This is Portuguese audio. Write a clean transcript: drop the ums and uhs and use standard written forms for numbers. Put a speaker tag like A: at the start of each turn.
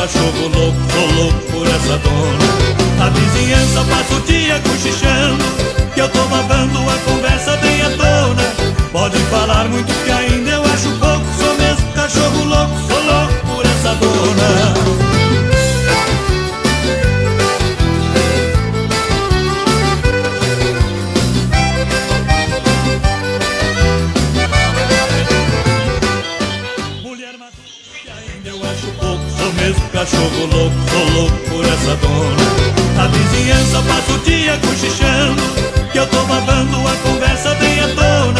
A: cachorro louco, tô louco por essa dona. A vizinhança passa o dia cochichando, que eu tô babando a conversa bem à tona. Podem falar muito que ainda eu acho pouco, sou mesmo cachorro louco, sou louco por essa dona. Cachorro louco, tô louco por essa dona. A vizinhança passa o dia cochichando, que eu tô babando a conversa bem à toa.